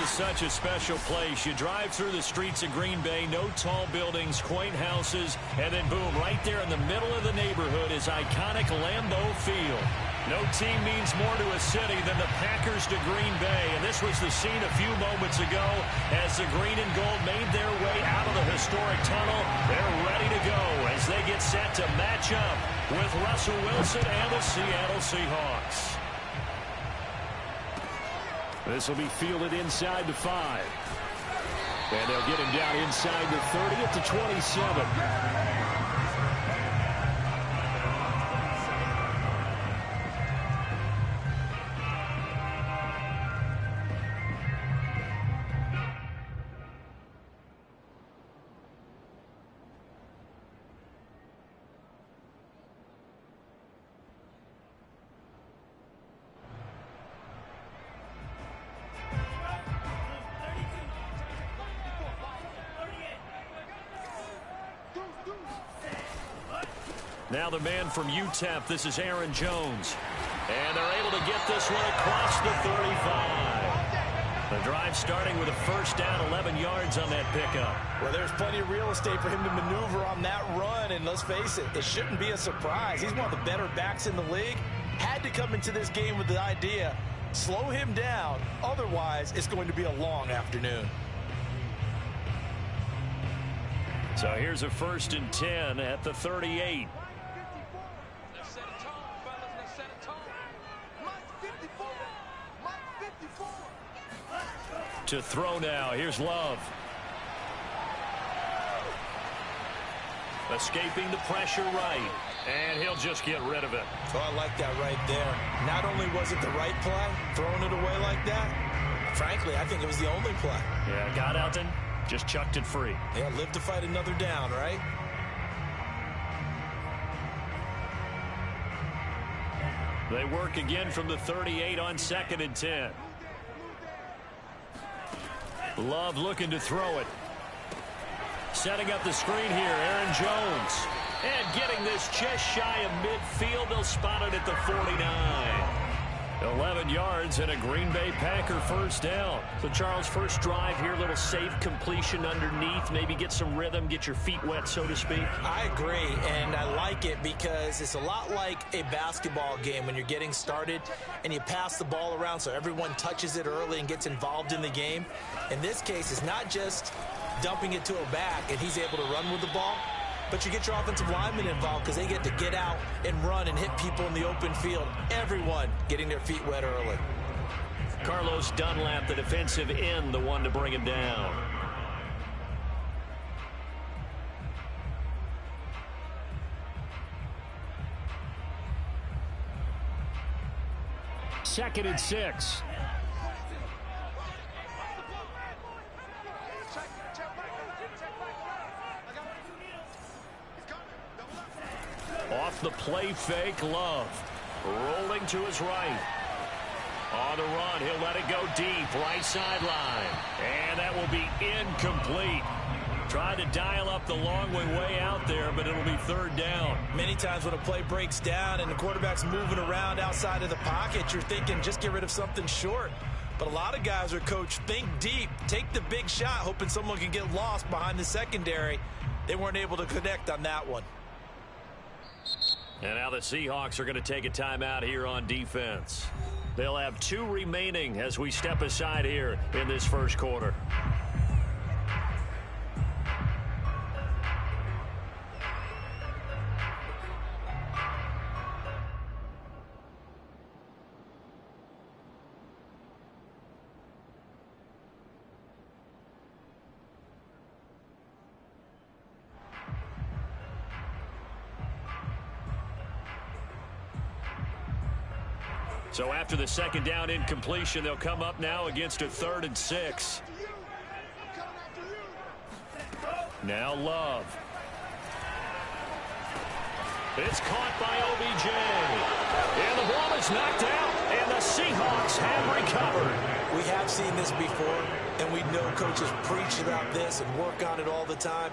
is such a special place. You drive through the streets of Green Bay, no tall buildings, quaint houses, and then boom, right there in the middle of the neighborhood is iconic Lambeau Field. No team means more to a city than the Packers to Green Bay, and this was the scene a few moments ago as the green and gold made their way out of the historic tunnel. They're ready to go as they get set to match up with Russell Wilson and the Seattle Seahawks. This will be fielded inside the 5. And they'll get him down inside the 30 at the 27. Now the man from UTEP, this is Aaron Jones. And they're able to get this one across the 35. The drive starting with a first down, 11 yards on that pickup. Well, there's plenty of real estate for him to maneuver on that run, and let's face it, it shouldn't be a surprise. He's one of the better backs in the league. Had to come into this game with the idea, slow him down, otherwise it's going to be a long afternoon. So here's a 1st and 10 at the 38. To throw now. Here's Love. Escaping the pressure right. And he'll just get rid of it. Oh, I like that right there. Not only was it the right play, throwing it away like that, frankly, I think it was the only play. Yeah, got out and just chucked it free. Yeah, live to fight another down, right? They work again from the 38 on 2nd and 10. Love looking to throw it. Setting up the screen here, Aaron Jones. And getting this just shy of midfield. They'll spot it at the 49. 11 yards and a Green Bay Packer first down. So, Charles, first drive here, little safe completion underneath. Maybe get some rhythm, get your feet wet, so to speak. I agree, and I like it because it's a lot like a basketball game when you're getting started and you pass the ball around so everyone touches it early and gets involved in the game. In this case, it's not just dumping it to a back and he's able to run with the ball, but you get your offensive linemen involved because they get to get out and run and hit people in the open field. Everyone getting their feet wet early. Carlos Dunlap, the defensive end, the one to bring him down. Second and 6. Off the play fake, Love. Rolling to his right. On the run, he'll let it go deep, right sideline. And that will be incomplete. Trying to dial up the long way out there, but it'll be 3rd down. Many times when a play breaks down and the quarterback's moving around outside of the pocket, you're thinking just get rid of something short. But a lot of guys are coached, think deep, take the big shot, hoping someone can get lost behind the secondary. They weren't able to connect on that one. And now the Seahawks are going to take a timeout here on defense. They'll have 2 remaining as we step aside here in this first quarter. So after the 2nd down incompletion, they'll come up now against a 3rd and 6. Now Love. It's caught by OBJ. And the ball is knocked out, and the Seahawks have recovered. We have seen this before, and we know coaches preach about this and work on it all the time.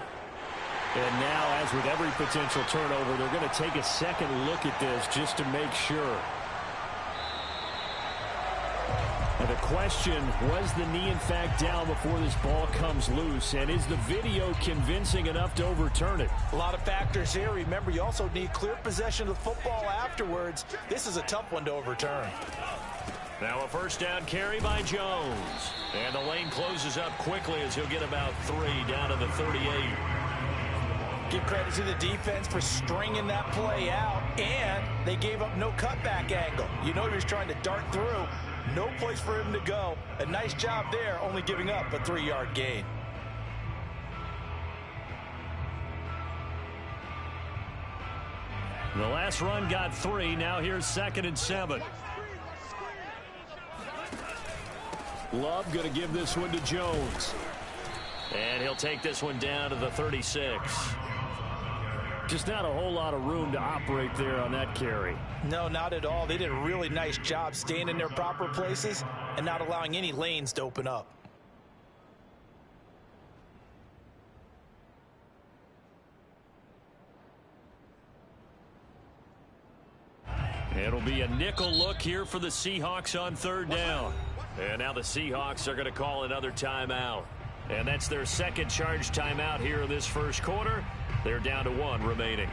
And now, as with every potential turnover, they're going to take a second look at this just to make sure. The question, was the knee in fact down before this ball comes loose? And is the video convincing enough to overturn it? A lot of factors here. Remember, you also need clear possession of the football afterwards. This is a tough one to overturn. Now a first down carry by Jones. And the lane closes up quickly as he'll get about 3 down to the 38. Give credit to the defense for stringing that play out. And they gave up no cutback angle. You know, he was trying to dart through. No place for him to go. A nice job there, only giving up a 3-yard gain. The last run got 3. Now here's 2nd and 7. Love going to give this one to Jones. And he'll take this one down to the 36. Just not a whole lot of room to operate there on that carry. No, not at all. They did a really nice job staying in their proper places and not allowing any lanes to open up. It'll be a nickel look here for the Seahawks on 3rd down. And now the Seahawks are going to call another timeout. And that's their second charge timeout here in this first quarter. They're down to 1 remaining.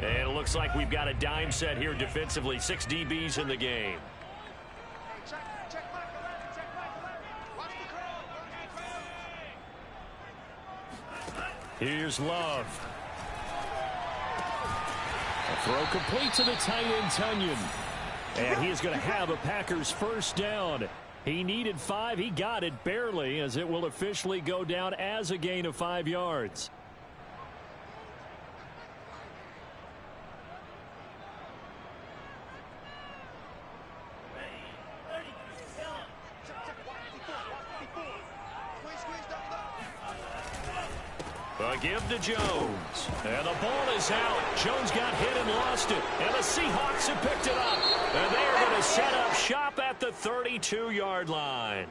And it looks like we've got a dime set here defensively. 6 DBs in the game. Here's Love. A throw complete to the tight end, Tunyon. And he is going to have a Packers first down. He needed 5. He got it barely, as it will officially go down as a gain of 5 yards. A give to Jones. And the ball is out. Jones got hit and lost it. And the Seahawks have picked it up. And they are going to set up shop at the 32-yard line.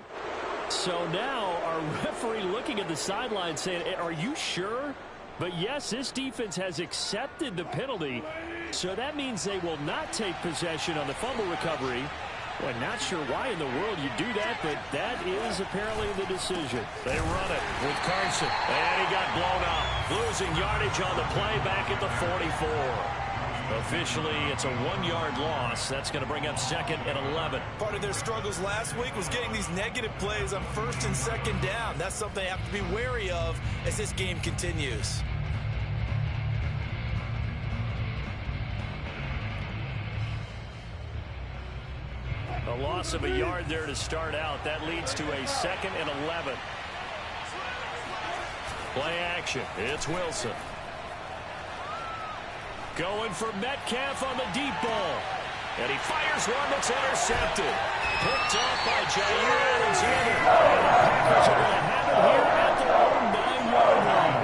So now our referee looking at the sideline saying, are you sure? But yes, this defense has accepted the penalty. So that means they will not take possession on the fumble recovery. Well, not sure why in the world you do that, but that is apparently the decision. They run it with Carson, and he got blown up. Losing yardage on the play back at the 44. Officially, it's a 1-yard loss. That's going to bring up 2nd and 11. Part of their struggles last week was getting these negative plays on 1st and 2nd down. That's something they have to be wary of as this game continues. A loss of a yard there to start out. That leads to a 2nd and 11. Play action. It's Wilson. Going for Metcalf on the deep ball. And he fires one that's intercepted. Picked off by Jair Alexander. And the Packers are going to have it here at their own 9-yard line.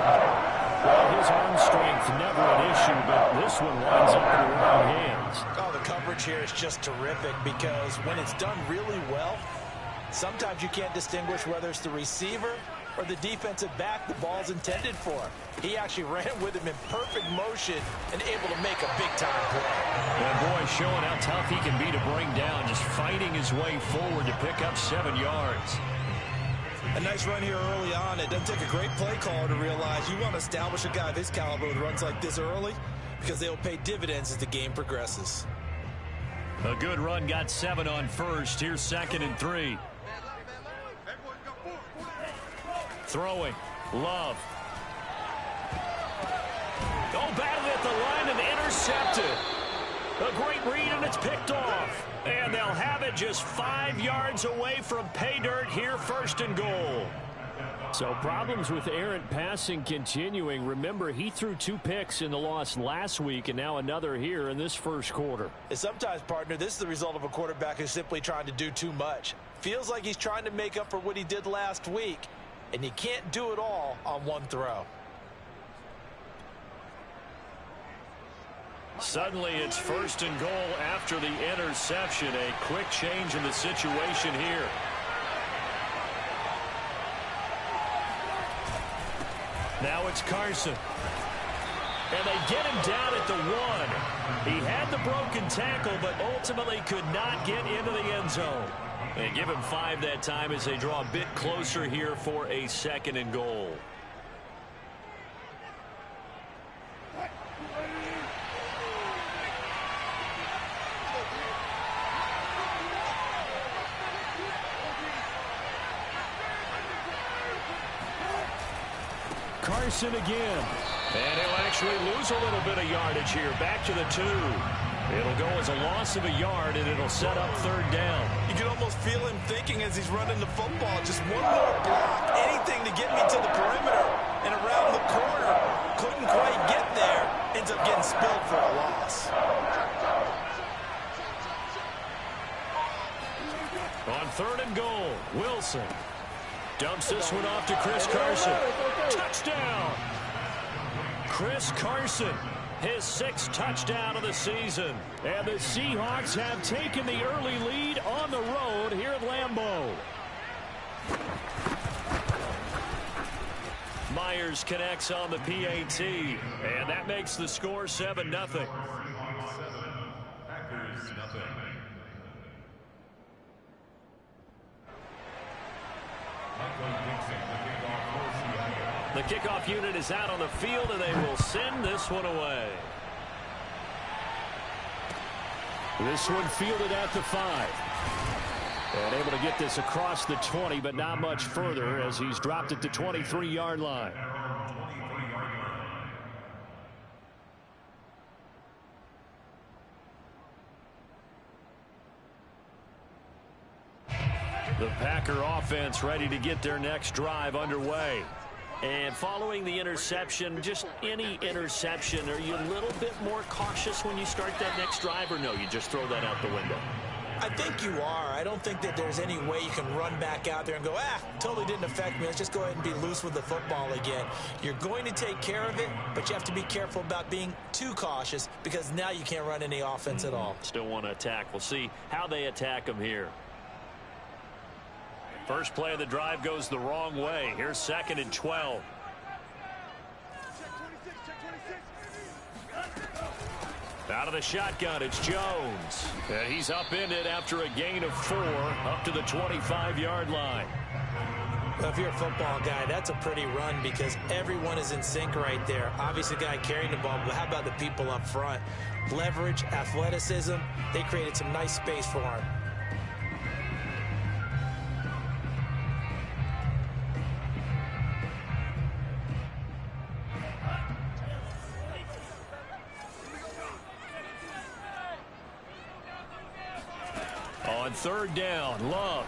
Well, his arm strength never an issue, but this one winds up in the wrong hands. Oh, the coverage here is just terrific because when it's done really well, sometimes you can't distinguish whether it's the receiver or the defensive back the ball's intended for. He actually ran with him in perfect motion and able to make a big-time play. And boy, showing how tough he can be to bring down, just fighting his way forward to pick up 7 yards. A nice run here early on. It doesn't take a great play caller to realize you want to establish a guy of his caliber with runs like this early because they'll pay dividends as the game progresses. A good run, got 7 on first. Here's 2nd and 3. Throwing. Love. Oh, batted at the line and intercepted. A great read, and it's picked off. And they'll have it just 5 yards away from pay dirt here, 1st and goal. So problems with errant passing continuing. Remember, he threw 2 picks in the loss last week, and now another here in this first quarter. And sometimes, partner, this is the result of a quarterback who's simply trying to do too much. Feels like he's trying to make up for what he did last week, and you can't do it all on one throw. Suddenly, it's 1st and goal after the interception. A quick change in the situation here. Now it's Carson. And they get him down at the 1. He had the broken tackle, but ultimately could not get into the end zone. They give him 5 that time as they draw a bit closer here for a 2nd and goal. Carson again. And he'll actually lose a little bit of yardage here. Back to the 2. It'll go as a loss of a yard, and it'll set up 3rd down. You can almost feel him thinking as he's running the football. Just one more block, anything to get me to the perimeter and around the corner. Couldn't quite get there. Ends up getting spilled for a loss. On 3rd and goal, Wilson dumps this one off to Chris Carson. Touchdown! Chris Carson, his 6th touchdown of the season. And the Seahawks have taken the early lead on the road here at Lambeau. Myers connects on the PAT, and that makes the score 7-0. The kickoff unit is out on the field, and they will send this one away. This one fielded at the 5. And able to get this across the 20, but not much further as he's dropped it to 23-yard line. The Packer offense ready to get their next drive underway. And following the interception, just any interception, are you a little bit more cautious when you start that next drive, or no, you just throw that out the window? I think you are. I don't think that there's any way you can run back out there and go, totally didn't affect me. Let's just go ahead and be loose with the football again. You're going to take care of it, but you have to be careful about being too cautious because now you can't run any offense at all. Still want to attack. We'll see how they attack them here. First play of the drive goes the wrong way. Here's 2nd and 12. Out of the shotgun, it's Jones. And he's upended after a gain of 4 up to the 25-yard line. Well, if you're a football guy, that's a pretty run because everyone is in sync right there. Obviously, the guy carrying the ball, but how about the people up front? Leverage, athleticism, they created some nice space for him. On 3rd down, Love.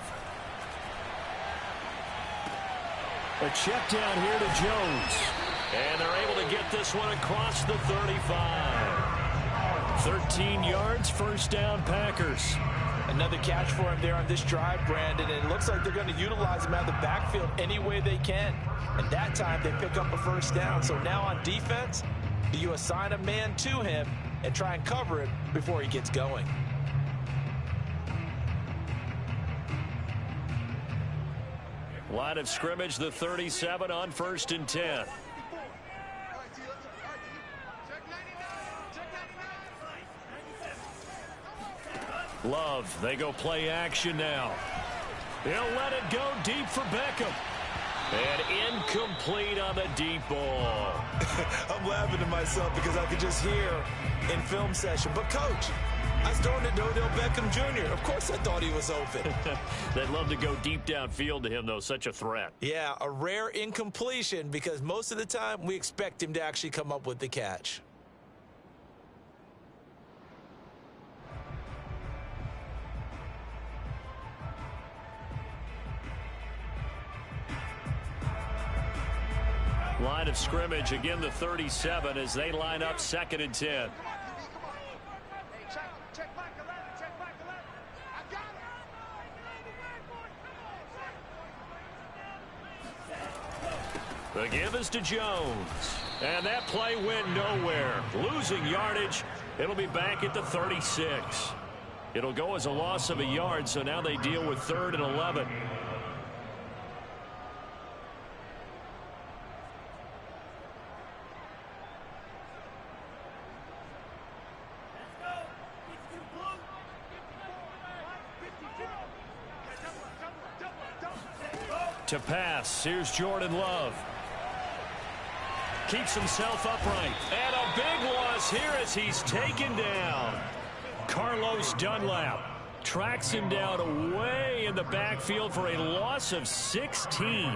A check down here to Jones. And they're able to get this one across the 35. 13 yards, 1st down, Packers. Another catch for him there on this drive, Brandon, and it looks like they're going to utilize him out of the backfield any way they can. And that time they pick up a 1st down. So now on defense, do you assign a man to him and try and cover it before he gets going? Line of scrimmage, the 37 on 1st and 10. Love, they go play action now. He'll let it go deep for Beckham. And incomplete on the deep ball. I'm laughing to myself because I could just hear in film session, but coach, I was throwing it to Odell Beckham Jr. Of course I thought he was open. They'd love to go deep downfield to him, though. Such a threat. Yeah, a rare incompletion because most of the time we expect him to actually come up with the catch. Line of scrimmage, again the 37 as they line up 2nd and 10. The give is to Jones. And that play went nowhere. Losing yardage. It'll be back at the 36. It'll go as a loss of a yard, so now they deal with 3rd and 11. To pass, here's Jordan Love. Keeps himself upright. And a big loss here as he's taken down. Carlos Dunlap tracks him down way in the backfield for a loss of 16.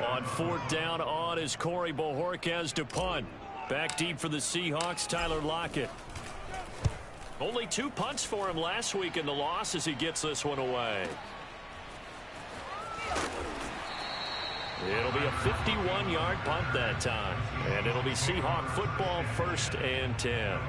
On 4th down on is Corey Bojorquez to punt. Back deep for the Seahawks, Tyler Lockett. Only 2 punts for him last week in the loss as he gets this one away. It'll be a 51-yard punt that time. And it'll be Seahawk football, 1st and 10.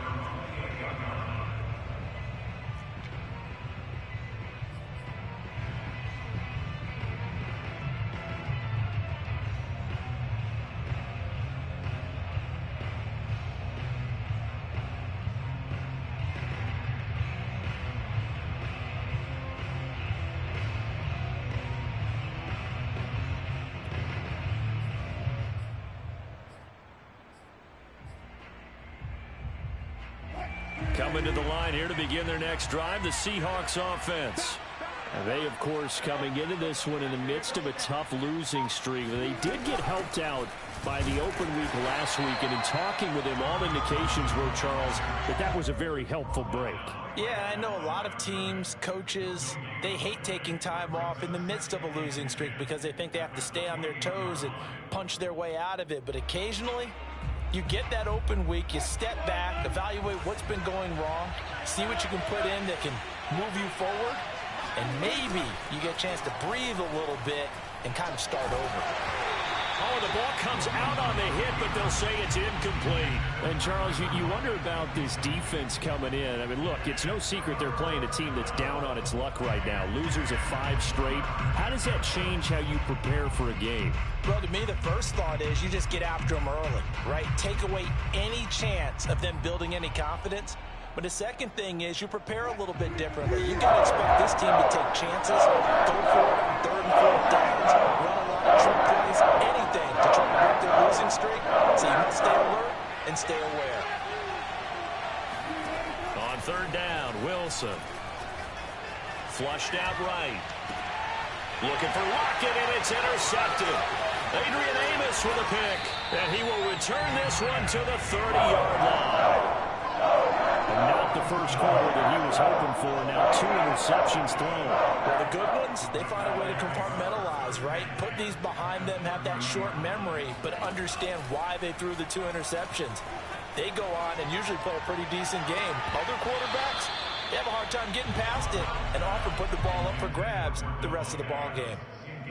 Coming to the line here to begin their next drive, the Seahawks offense. And they, of course, coming into this one in the midst of a tough losing streak. They did get helped out by the open week last week, and in talking with him, all indications were, Charles, that was a very helpful break. Yeah, I know a lot of teams, coaches, they hate taking time off in the midst of a losing streak because they think they have to stay on their toes and punch their way out of it. But occasionally, you get that open week, you step back, evaluate what's been going wrong, see what you can put in that can move you forward, and maybe you get a chance to breathe a little bit and kind of start over. Oh, the ball comes out on the hit, but they'll say it's incomplete. And, Charles, you wonder about this defense coming in. I mean, look, it's no secret they're playing a team that's down on its luck right now. Losers of 5 straight. How does that change how you prepare for a game? Well, to me, the first thought is you just get after them early, right? Take away any chance of them building any confidence. But the second thing is you prepare a little bit differently. You got to expect this team to take chances, go for it on 3rd and 4th downs, run a lot of trick plays, anything to try to break their losing streak. So you must stay alert and stay aware. On 3rd down, Wilson. Flushed out right. Looking for Lockett, and it's intercepted. Adrian Amos with a pick, and he will return this one to the 30-yard line. And not the first quarter that he was hoping for. Now 2 interceptions thrown. Well, the good ones, they find a way to compartmentalize, right? Put these behind them, have that short memory, but understand why they threw the 2 interceptions. They go on and usually play a pretty decent game. Other quarterbacks, they have a hard time getting past it and often put the ball up for grabs the rest of the ball game.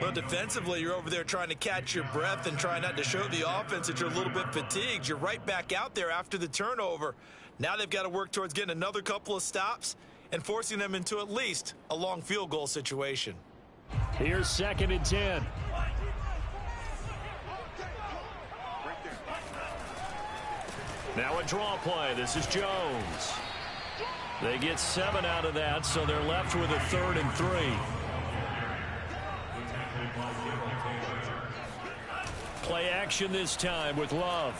Well, defensively, you're over there trying to catch your breath and try not to show the offense that you're a little bit fatigued. You're right back out there after the turnover. Now they've got to work towards getting another couple of stops and forcing them into at least a long field goal situation. Here's 2nd and 10. Now a draw play. This is Jones. They get 7 out of that, so they're left with a 3rd and 3. Play action this time with Love.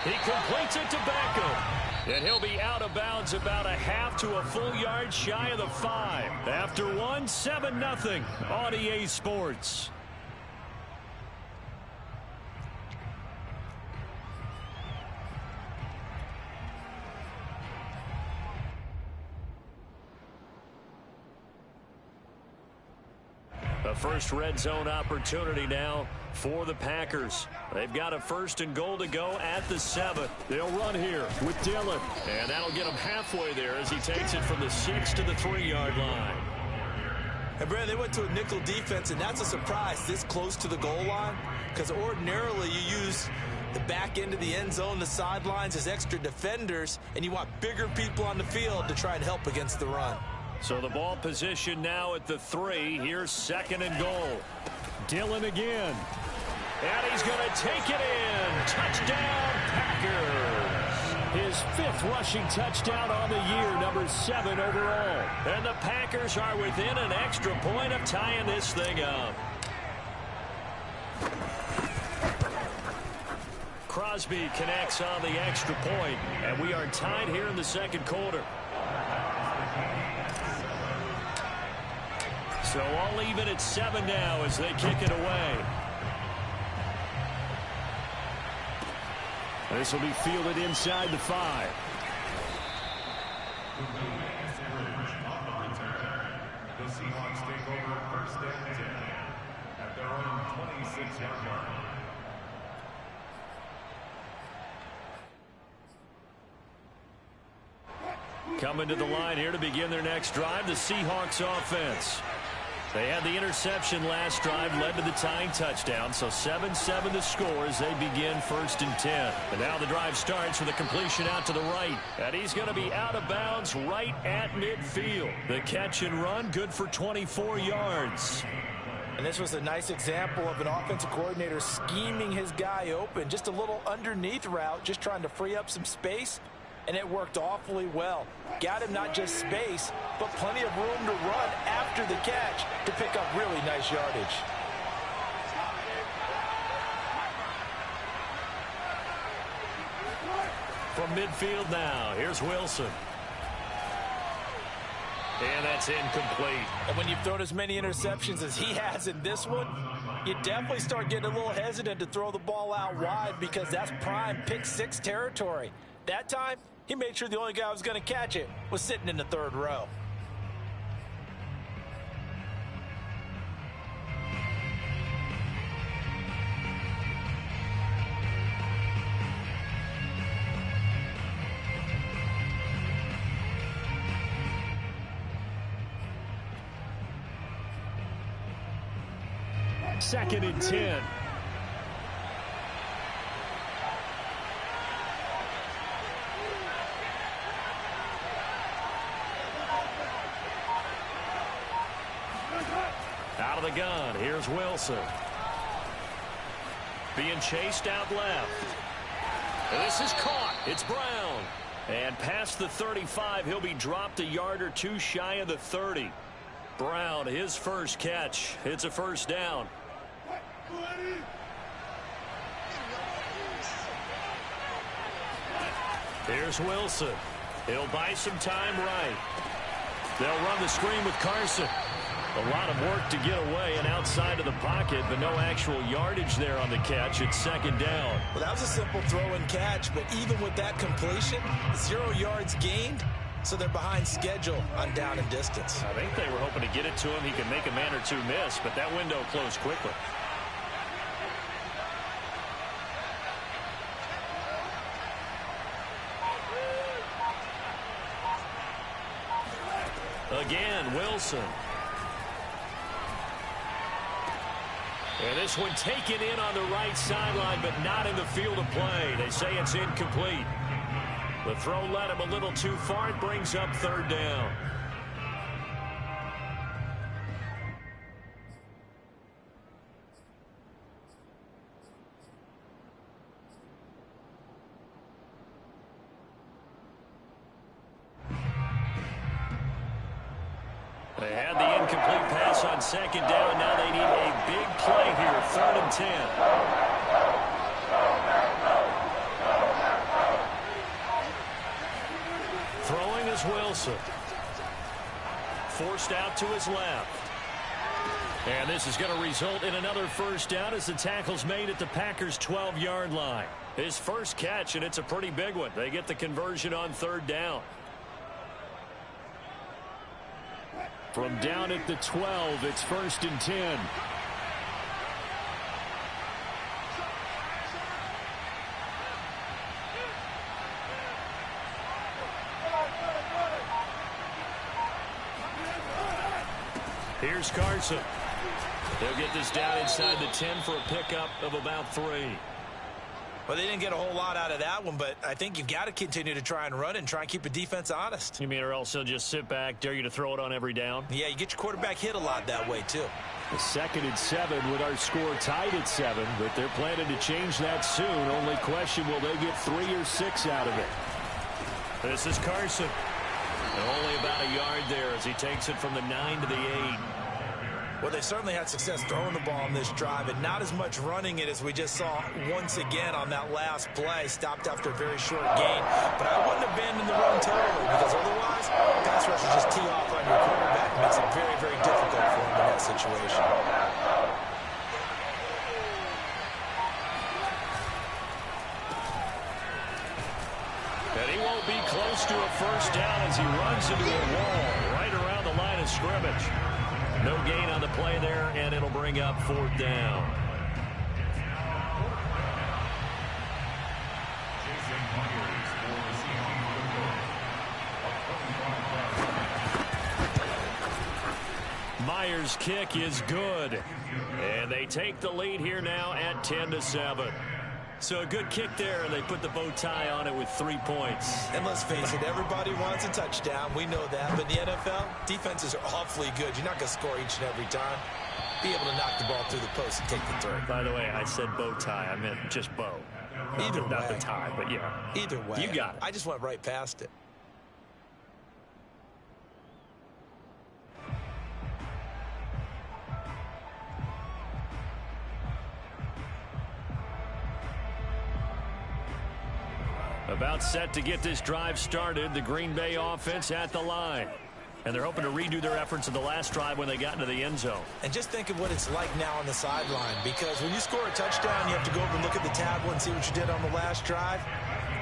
He completes it to Beckham. And he'll be out of bounds about a half to a full yard shy of the 5. After 1, 7-0 on EA Sports. A first red zone opportunity now for the Packers. They've got a 1st and goal to go at the 7. They'll run here with Dillon. And that'll get him halfway there as he takes it from the 6 to the 3-yard line. And, Brad, they went to a nickel defense, and that's a surprise this close to the goal line because ordinarily you use the back end of the end zone, the sidelines as extra defenders, and you want bigger people on the field to try and help against the run. So the ball position now at the 3. Here's 2nd and goal. Dillon again. And he's going to take it in. Touchdown, Packers. His 5th rushing touchdown on the year, number 7 overall. And the Packers are within an extra point of tying this thing up. Crosby connects on the extra point, and we are tied here in the 2nd quarter. So all even at 7 now as they kick it away. This will be fielded inside the 5. The Seahawks take over first and 10 at their own 26-yard line. Coming to the line here to begin their next drive, the Seahawks offense. They had the interception last drive, led to the tying touchdown, so 7-7 the score as they begin first and 10. And now the drive starts with a completion out to the right. And he's going to be out of bounds right at midfield. The catch and run, good for 24 yards. And this was a nice example of an offensive coordinator scheming his guy open. Just a little underneath route, just trying to free up some space. And it worked awfully well. Got him not just space, but plenty of room to run after the catch to pick up really nice yardage. From midfield now, here's Wilson. And that's incomplete. And when you've thrown as many interceptions as he has in this one, you definitely start getting a little hesitant to throw the ball out wide because that's prime pick 6 territory. That time, he made sure the only guy who was going to catch it was sitting in the 3rd row. Second and 10. Out of the gun, here's Wilson. Being chased out left. And this is caught. It's Brown. And past the 35, he'll be dropped a yard or 2 shy of the 30. Brown, his first catch. It's a first down. Here's Wilson. He'll buy some time right. They'll run the screen with Carson. A lot of work to get away and outside of the pocket, but no actual yardage there on the catch. It's second down. Well, that was a simple throw and catch, but even with that completion, 0 yards gained, so they're behind schedule on down and distance. I think they were hoping to get it to him. He could make a man or 2 miss, but that window closed quickly. Again, Wilson. And this one taken in on the right sideline, but not in the field of play. They say it's incomplete. The throw led him a little too far. It brings up third down. They had the incomplete pass on second down. Now they need a big play here, 3rd and 10. Throwing is Wilson. Forced out to his left. And this is going to result in another first down as the tackle's made at the Packers' 12-yard line. His first catch, and it's a pretty big one. They get the conversion on 3rd down. From down at the 12, it's 1st and 10. Here's Carson. They'll get this down inside the 10 for a pickup of about 3. Well, they didn't get a whole lot out of that one, but I think you've got to continue to try and run and try and keep the defense honest. You mean or else they'll just sit back, dare you to throw it on every down? Yeah, you get your quarterback hit a lot that way, too. The 2nd and 7 with our score tied at 7, but they're planning to change that soon. Only question, will they get 3 or 6 out of it? This is Carson. And only about a yard there as he takes it from the 9 to the 8. Well, they certainly had success throwing the ball in this drive, and not as much running it as we just saw once again on that last play. Stopped after a very short gain. But I wouldn't abandon the run totally, because otherwise, pass rushers just tee off on your quarterback. Makes it very, very difficult for him to situation. And he won't be close to a first down as he runs into a wall right around the line of scrimmage. No gain on the play there, and it'll bring up 4th down. Myers' kick is good. And they take the lead here now at 10-7. So a good kick there, and they put the bow tie on it with 3 points. And let's face it, everybody wants a touchdown. We know that. But in the NFL, defenses are awfully good. You're not going to score each and every time. Be able to knock the ball through the post and take the throw. By the way, I said bow tie. I meant just bow. Either way. Not the tie, but yeah. Either way. You got it. I just went right past it. About set to get this drive started, the Green Bay offense at the line. And they're hoping to redo their efforts in the last drive when they got into the end zone. And just think of what it's like now on the sideline, because when you score a touchdown, you have to go over and look at the tablet and see what you did on the last drive.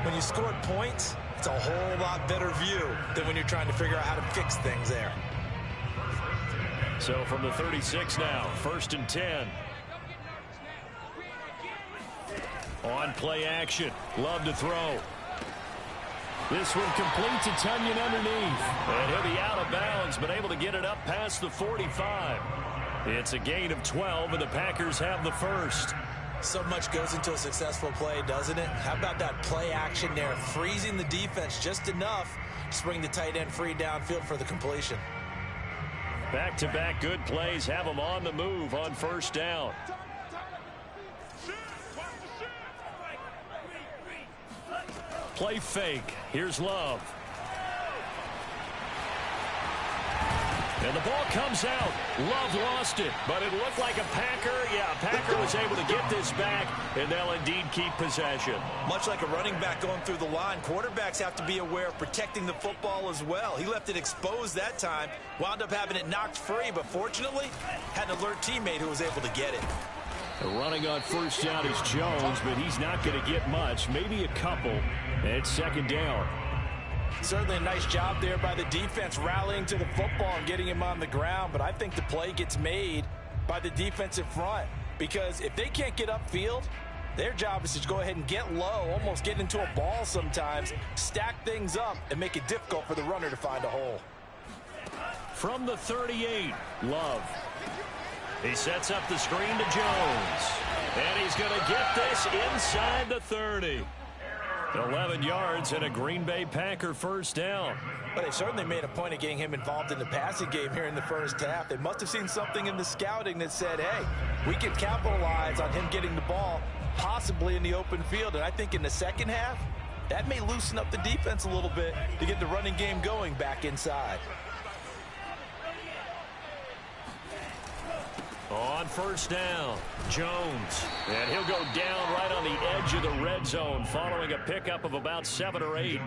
When you scored points, it's a whole lot better view than when you're trying to figure out how to fix things there. So from the 36 now, 1st and 10. On play action, Love to throw. This one complete to Tunyon underneath. And he'll be out of bounds, but able to get it up past the 45. It's a gain of 12, and the Packers have the first. So much goes into a successful play, doesn't it? How about that play action there, freezing the defense just enough to bring the tight end free downfield for the completion. Back-to-back good plays have them on the move on 1st down. Play fake. Here's Love. And the ball comes out. Love lost it, but it looked like a Packer. Yeah, Packer was able to get this back, and they'll indeed keep possession. Much like a running back going through the line, quarterbacks have to be aware of protecting the football as well. He left it exposed that time, wound up having it knocked free, but fortunately, had an alert teammate who was able to get it. Running on 1st down is Jones, but he's not going to get much, maybe a couple. It's 2nd down. Certainly a nice job there by the defense rallying to the football and getting him on the ground, but I think the play gets made by the defensive front, because if they can't get upfield, their job is to go ahead and get low, almost get into a ball sometimes, stack things up, and make it difficult for the runner to find a hole. From the 38, Love. He sets up the screen to Jones. And he's going to get this inside the 30. 11 yards and a Green Bay Packer 1st down. But they certainly made a point of getting him involved in the passing game here in the 1st half. They must have seen something in the scouting that said, hey, we can capitalize on him getting the ball possibly in the open field. And I think in the 2nd half, that may loosen up the defense a little bit to get the running game going back inside. On 1st down, Jones. And he'll go down right on the edge of the red zone following a pickup of about 7 or 8.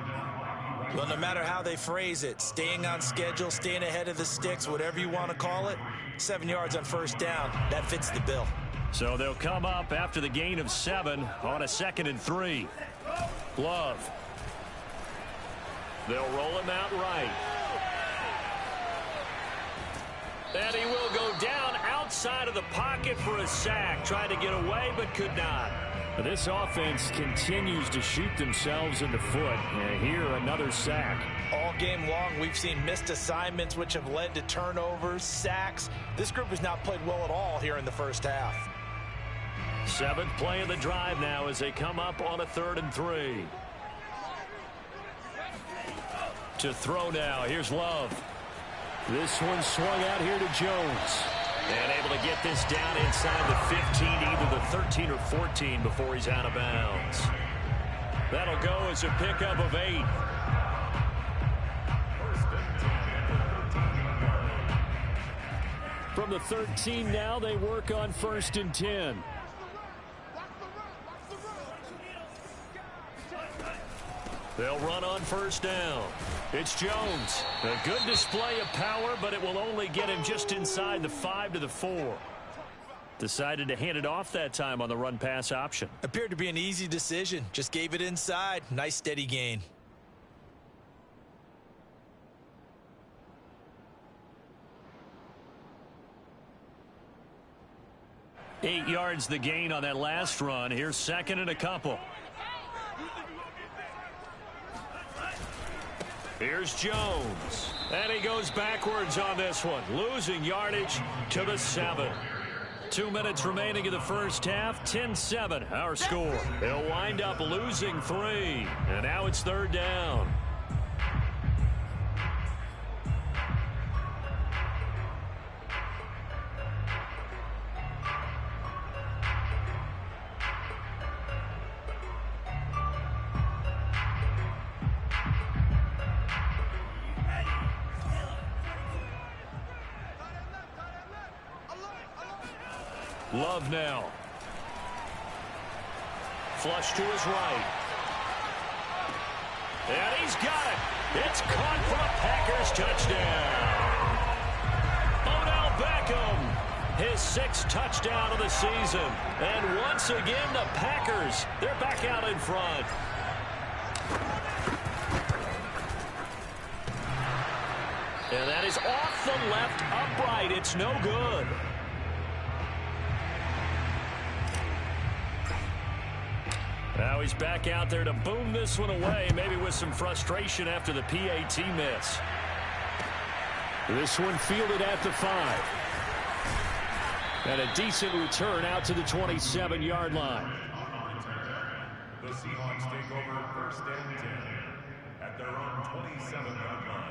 Well, no matter how they phrase it, staying on schedule, staying ahead of the sticks, whatever you want to call it, 7 yards on 1st down, that fits the bill. So they'll come up after the gain of 7 on a 2nd and 3. Love. They'll roll him out right. And he will go down outside of the pocket for a sack. Tried to get away, but could not. This offense continues to shoot themselves in the foot. And here, another sack. All game long, we've seen missed assignments, which have led to turnovers, sacks. This group has not played well at all here in the 1st half. 7th play of the drive now as they come up on a 3rd and 3. To throw now, here's Love. This one swung out here to Jones. And able to get this down inside the 15, either the 13 or 14 before he's out of bounds. That'll go as a pickup of 8. From the 13 now, they work on 1st and 10. They'll run on 1st down. It's Jones. A good display of power, but it will only get him just inside the 5 to the 4. Decided to hand it off that time on the run-pass option. Appeared to be an easy decision. Just gave it inside. Nice steady gain. Eight yards the gain on that last run. Here's second and a couple. Here's Jones. And he goes backwards on this one. Losing yardage to the 7. 2 minutes remaining in the first half. 10-7 our score. They'll wind up losing 3. And now it's third down. Love now. Flush to his right. And he's got it. It's caught for a Packers touchdown. Odell Beckham, his 6th touchdown of the season. And once again, the Packers, they're back out in front. And that is off the left upright. It's no good. Now he's back out there to boom this one away, maybe with some frustration after the PAT miss. This one fielded at the 5. And a decent return out to the 27-yard line. The Seahawks take over first and 10 at their own 27-yard line.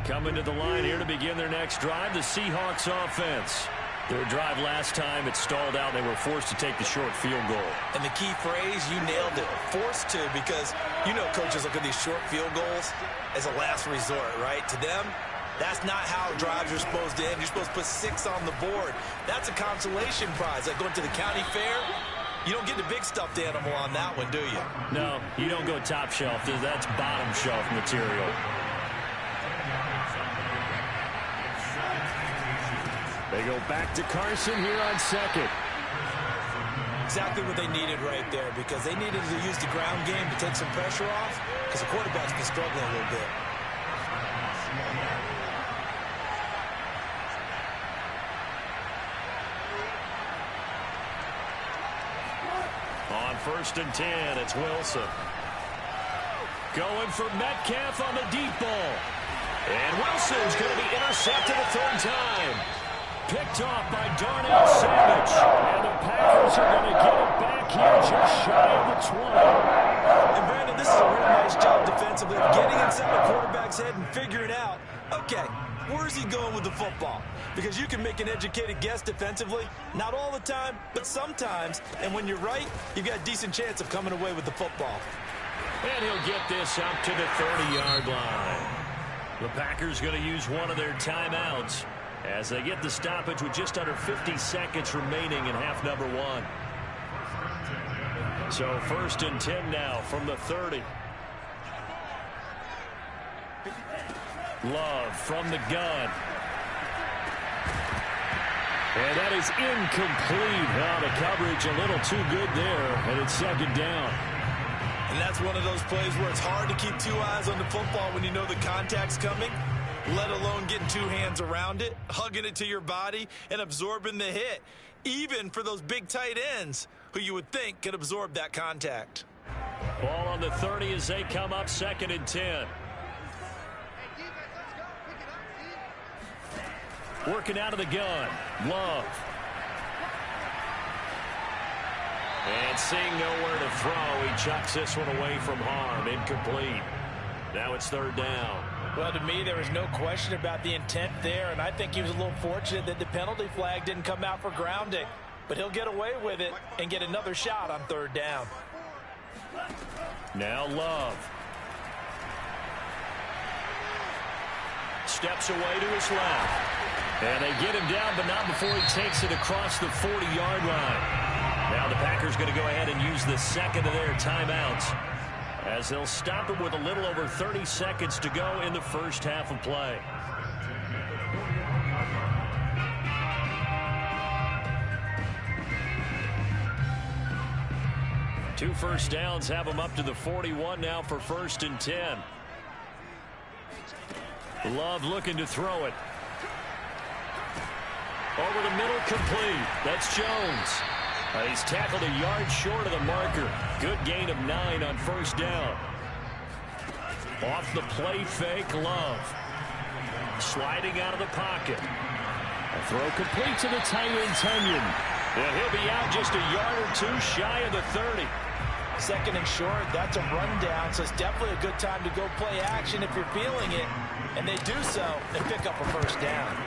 Coming to the line here to begin their next drive, the Seahawks offense. Their drive last time, it stalled out. They were forced to take the short field goal. And the key phrase, you nailed it, forced to, because you know coaches look at these short field goals as a last resort, right? To them, that's not how drives are supposed to end. You're supposed to put 6 on the board. That's a consolation prize. Like going to the county fair, you don't get the big stuffed animal on that one, do you? No, you don't go top shelf. That's bottom shelf material. They go back to Carson here on second. Exactly what they needed right there, because they needed to use the ground game to take some pressure off, because the quarterback's been struggling a little bit. On first and 10, it's Wilson. Going for Metcalf on the deep ball. And Wilson's going to be intercepted a 3rd time. Picked off by Darnell Savage. And the Packers are going to get it back here just shy of the 20. And Brandon, this is a real nice job defensively of getting inside the quarterback's head and figuring out, okay, where's he going with the football? Because you can make an educated guess defensively, not all the time, but sometimes. And when you're right, you've got a decent chance of coming away with the football. And he'll get this up to the 30-yard line. The Packers going to use one of their timeouts as they get the stoppage with just under 50 seconds remaining in half number 1. So first and 10 now from the 30. Love from the gun. And that is incomplete. Now the coverage a little too good there, and it's second down. And that's one of those plays where it's hard to keep 2 eyes on the football when you know the contact's coming, let alone getting 2 hands around it, hugging it to your body, and absorbing the hit, even for those big tight ends who you would think could absorb that contact. Ball on the 30 as they come up second and 10. Working out of the gun. Love. And seeing nowhere to throw, he chucks this one away from harm. Incomplete. Now it's third down. Well, to me, there was no question about the intent there, and I think he was a little fortunate that the penalty flag didn't come out for grounding. but he'll get away with it and get another shot on third down. Now Love. Steps away to his left. And they get him down, but not before he takes it across the 40-yard line. Now the Packers going to go ahead and use the second of their timeouts, as they'll stop it with a little over 30 seconds to go in the first half of play. Two first downs have them up to the 41 now for 1st and 10. Love looking to throw it. Over the middle, complete. That's Jones. He's tackled a yard short of the marker. Good gain of 9 on 1st down. Off the play fake, Love. Sliding out of the pocket. A throw complete to the tight end, Tunyon. And he'll be out just a yard or two shy of the 30. 2nd and short, that's a rundown, so it's definitely a good time to go play action if you're feeling it. And they do so and pick up a 1st down.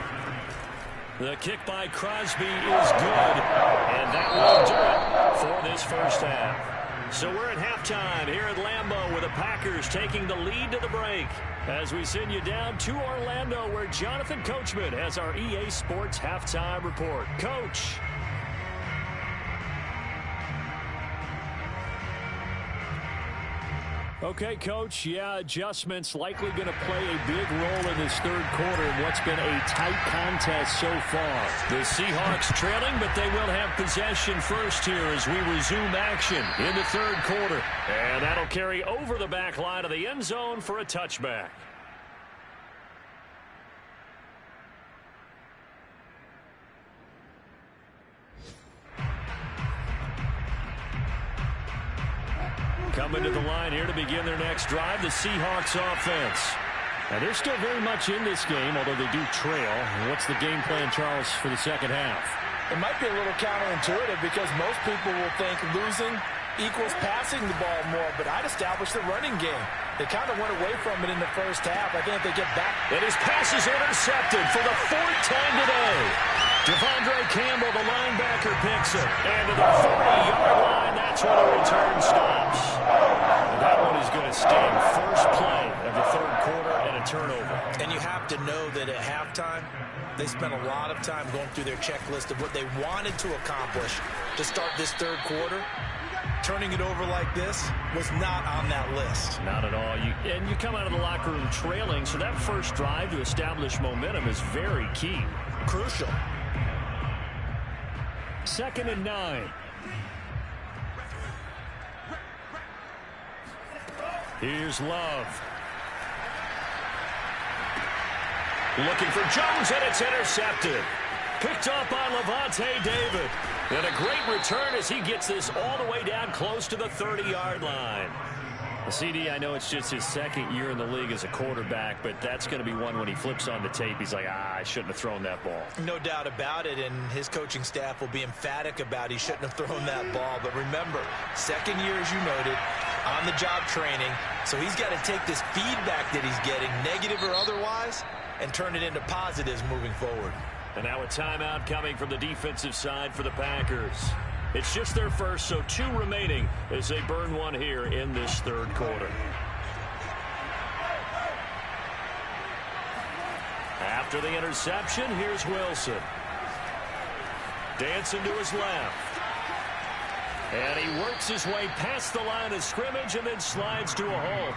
The kick by Crosby is good, and that will do it for this first half. So we're at halftime here at Lambeau with the Packers taking the lead to the break, as we send you down to Orlando, where Jonathan Coachman has our EA Sports halftime report. Coach. Okay, Coach, yeah, adjustments likely going to play a big role in this third quarter in what's been a tight contest so far. The Seahawks trailing, but they will have possession first here as we resume action in the third quarter. And that'll carry over the back line of the end zone for a touchback. Coming to the line here to begin their next drive, the Seahawks offense. And they're still very much in this game, although they do trail. What's the game plan, Charles, for the second half? It might be a little counterintuitive because most people will think losing equals passing the ball more, but I'd establish the running game. They kind of went away from it in the first half. I think if they get back. And his pass is intercepted for the 4th time today. Devondre Campbell, the linebacker, picks it. And to the 40-yard line, that's when the return stops. And that one is going to stand first play of the third quarter and a turnover. And you have to know that at halftime, they spent a lot of time going through their checklist of what they wanted to accomplish to start this third quarter. Turning it over like this was not on that list. Not at all. And you come out of the locker room trailing, so that first drive to establish momentum is very key. Crucial. 2nd and 9. Here's Love. Looking for Jones, and it's intercepted. Picked up by Levante David. And a great return as he gets this all the way down close to the 30-yard line. CD, I know it's just his 2nd year in the league as a quarterback, but that's going to be one when he flips on the tape. He's like, I shouldn't have thrown that ball. No doubt about it, and his coaching staff will be emphatic about he shouldn't have thrown that ball. But remember, 2nd year, as you noted, on-the-job training, so he's got to take this feedback that he's getting, negative or otherwise, and turn it into positives moving forward. And now a timeout coming from the defensive side for the Packers. It's just their first, so 2 remaining as they burn one here in this third quarter. After the interception, here's Wilson. Dancing to his left. And he works his way past the line of scrimmage and then slides to a hole.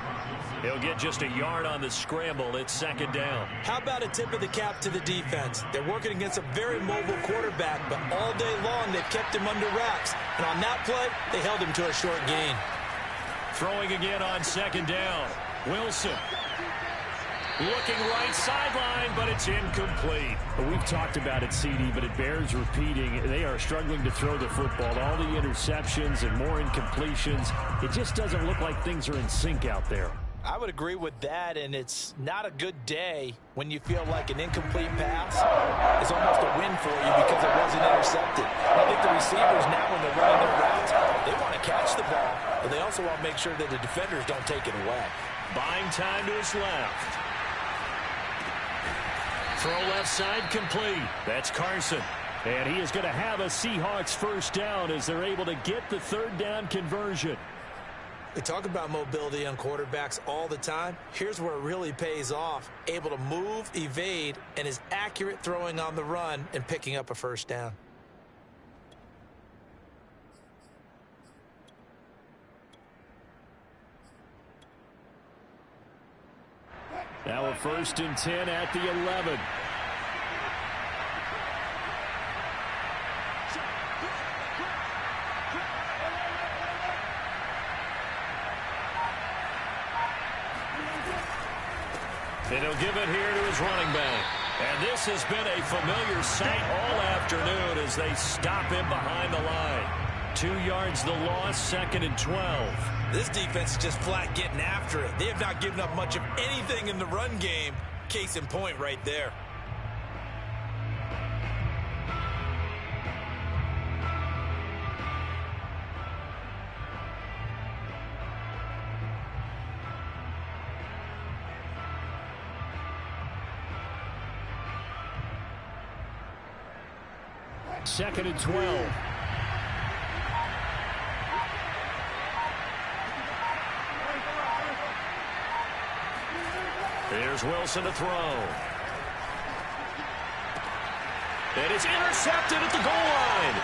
He'll get just a yard on the scramble. It's 2nd down. How about a tip of the cap to the defense? They're working against a very mobile quarterback, but all day long they've kept him under wraps. And on that play, they held him to a short gain. Throwing again on 2nd down. Wilson. Looking right sideline, but it's incomplete. We've talked about it, CD, but it bears repeating. They are struggling to throw the football. All the interceptions and more incompletions. It just doesn't look like things are in sync out there. I would agree with that, and it's not a good day when you feel like an incomplete pass is almost a win for you because it wasn't intercepted. And I think the receivers now, when they're running their routes, they want to catch the ball, but they also want to make sure that the defenders don't take it away. Buying time to his left. Throw left side complete. That's Carson. And he is going to have a Seahawks first down as they're able to get the third down conversion. We talk about mobility on quarterbacks all the time. Here's where it really pays off. Able to move, evade, and is accurate throwing on the run and picking up a first down. Now a 1st and 10 at the 11. And he'll give it here to his running back. And this has been a familiar sight all afternoon as they stop him behind the line. 2 yards the loss, 2nd and 12. This defense is just flat getting after it. They have not given up much of anything in the run game. Case in point right there. Second and 12. Here's Wilson to throw. And it's intercepted at the goal line.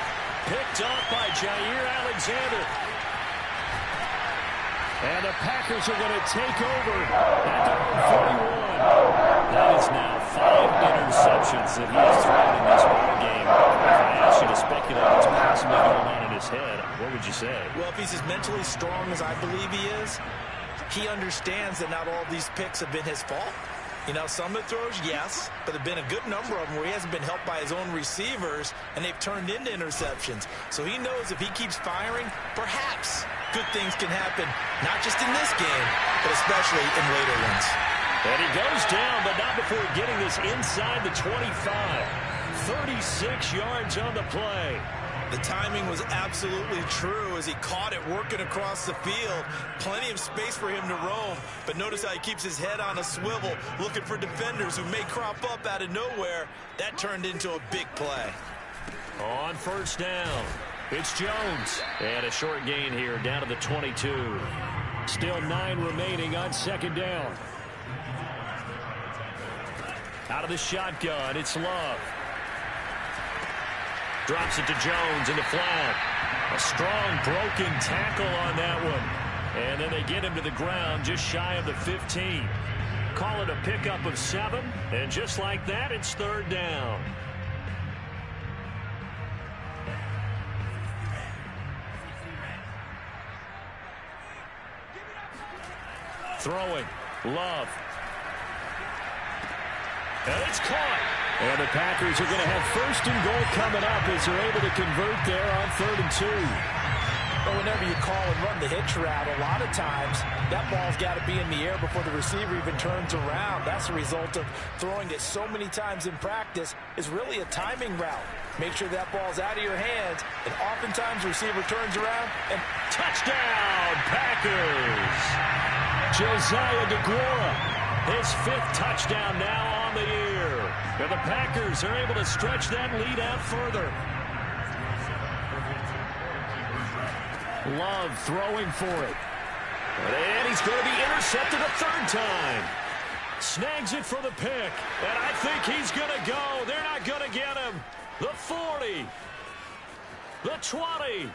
Picked up by Jair Alexander. And the Packers are going to take over at their own 41. That is now 5 interceptions that he has thrown in this ball game. If I asked you to speculate what's possibly going on in his head, what would you say? Well, if he's as mentally strong as I believe he is, he understands that not all these picks have been his fault. You know, some of the throws, yes, but there have been a good number of them where he hasn't been helped by his own receivers, and they've turned into interceptions. So he knows if he keeps firing, perhaps good things can happen, not just in this game, but especially in later ones. And he goes down, but not before getting this inside the 25. 36 yards on the play. The timing was absolutely true as he caught it working across the field. Plenty of space for him to roam, but notice how he keeps his head on a swivel, looking for defenders who may crop up out of nowhere. That turned into a big play. On 1st down, it's Jones. And a short gain here, down to the 22. Still 9 remaining on 2nd down. Out of the shotgun, it's Love. Drops it to Jones in the flat. A strong broken tackle on that one. And then they get him to the ground just shy of the 15. Call it a pickup of 7. And just like that, it's 3rd down. Throwing. Love. And it's caught. And the Packers are going to have 1st and goal coming up as they're able to convert there on 3rd and 2. But whenever you call and run the hitch route, a lot of times that ball's got to be in the air before the receiver even turns around. That's a result of throwing it so many times in practice. Is really a timing route. Make sure that ball's out of your hands, and oftentimes the receiver turns around and touchdown, Packers! Josiah DeGuara, his 5th touchdown now on the year. And the Packers are able to stretch that lead out further. Love throwing for it. And he's going to be intercepted a 3rd time. Snags it for the pick. And I think he's going to go. They're not going to get him. The 40. The 20.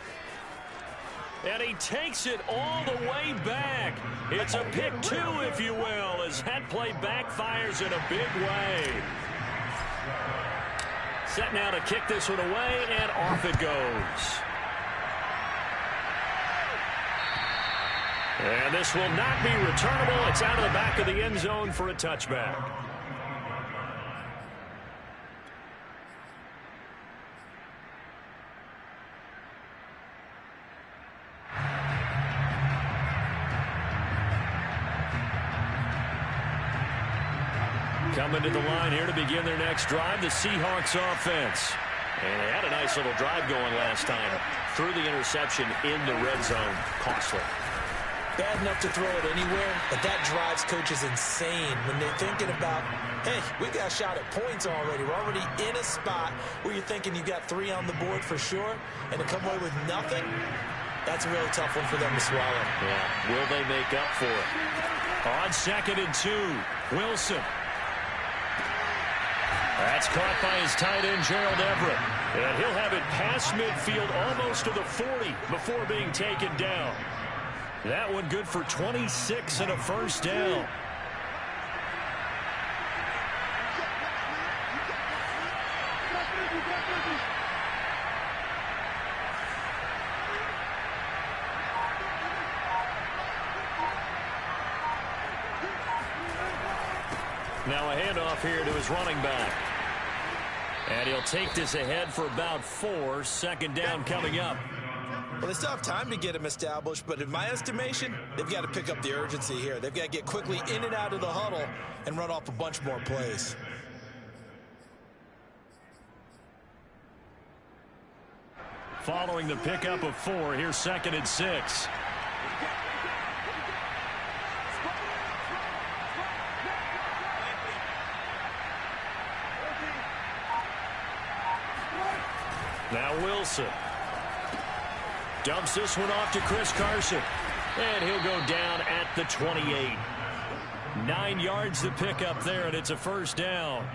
And he takes it all the way back. It's a pick 2, if you will, as that play backfires in a big way. Set now to kick this one away, and off it goes. And this will not be returnable. It's out of the back of the end zone for a touchback. Coming to the line here to begin their next drive, the Seahawks offense. And they had a nice little drive going last time. Threw the interception in the red zone. Costly. bad enough to throw it anywhere, but that drives coaches insane when they're thinking about, hey, we got a shot at points already. We're already in a spot where you're thinking you got 3 on the board for sure, and to come away with nothing, that's a really tough one for them to swallow. Yeah, will they make up for it? On 2nd and 2, Wilson. That's caught by his tight end, Gerald Everett. And he'll have it past midfield almost to the 40 before being taken down. That one good for 26 and a first down. Now a handoff here to his running back. And he'll take this ahead for about 4. 2nd down coming up. Well, they still have time to get him established, but in my estimation, they've got to pick up the urgency here. They've got to get quickly in and out of the huddle and run off a bunch more plays. Following the pickup of 4, here's 2nd and 6. Now Wilson. Dumps this one off to Chris Carson. And he'll go down at the 28. 9 yards to pick up there, and it's a first down.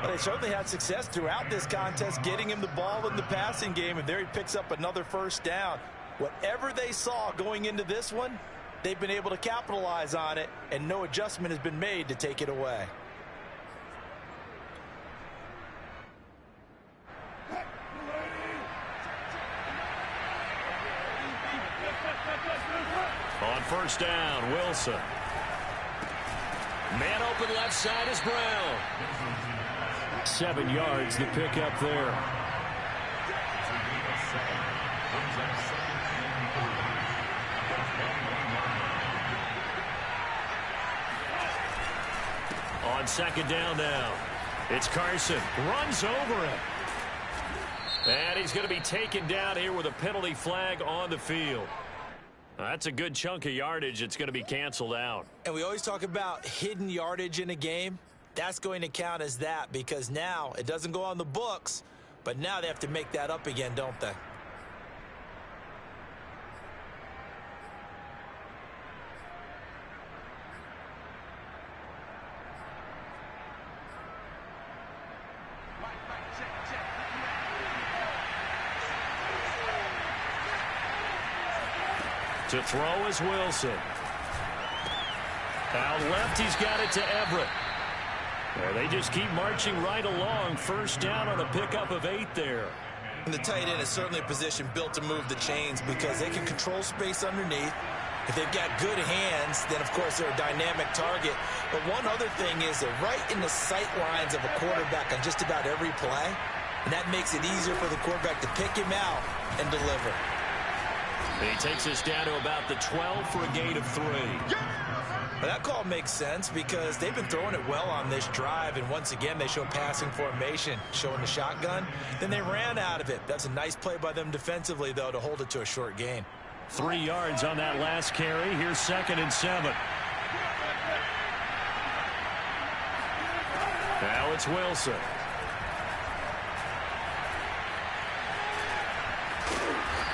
Well, they certainly had success throughout this contest getting him the ball in the passing game, and there he picks up another first down. Whatever they saw going into this one, they've been able to capitalize on it, and no adjustment has been made to take it away. On first down, Wilson. Man open left side is Brown. 7 yards to pick up there. On 2nd down now. It's Carson. Runs over him. And he's going to be taken down here with a penalty flag on the field. That's a good chunk of yardage. It's going to be canceled out. And we always talk about hidden yardage in a game. That's going to count as that because now it doesn't go on the books, but now they have to make that up again, don't they? To throw is Wilson. Out left, he's got it to Everett. Well, they just keep marching right along. First down on a pickup of 8 there. And the tight end is certainly a position built to move the chains because they can control space underneath. If they've got good hands, then, of course, they're a dynamic target. But one other thing is they're right in the sight lines of a quarterback on just about every play. And that makes it easier for the quarterback to pick him out and deliver. He takes us down to about the 12 for a gain of 3. But that call makes sense because they've been throwing it well on this drive, and once again they show passing formation, showing the shotgun. Then they ran out of it. That's a nice play by them defensively, though, to hold it to a short gain. 3 yards on that last carry. Here's 2nd and 7. Now it's Wilson.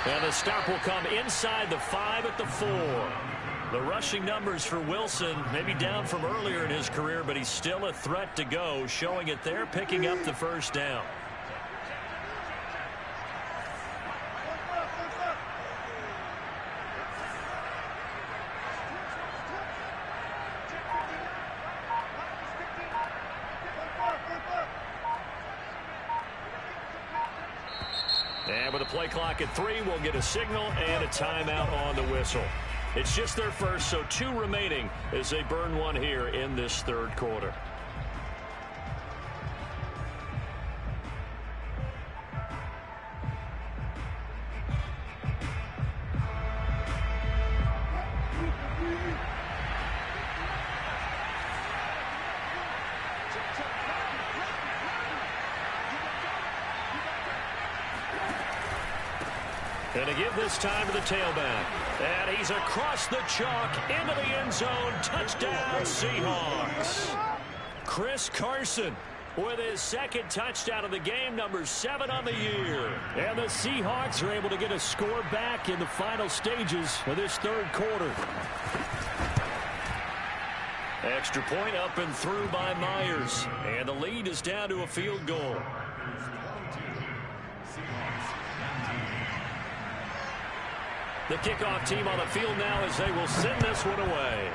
And the stop will come inside the 5 at the 4. The rushing numbers for Wilson maybe down from earlier in his career, but he's still a threat to go, showing it there, picking up the first down. And with a play clock at 3, we'll get a signal and a timeout on the whistle. It's just their first, so 2 remaining as they burn one here in this third quarter. And to give this time to the tailback. And he's across the chalk into the end zone. Touchdown, Seahawks. Chris Carson with his second touchdown of the game, number 7 on the year. And the Seahawks are able to get a score back in the final stages of this third quarter. Extra point up and through by Myers. And the lead is down to a field goal. The kickoff team on the field now as they will send this one away.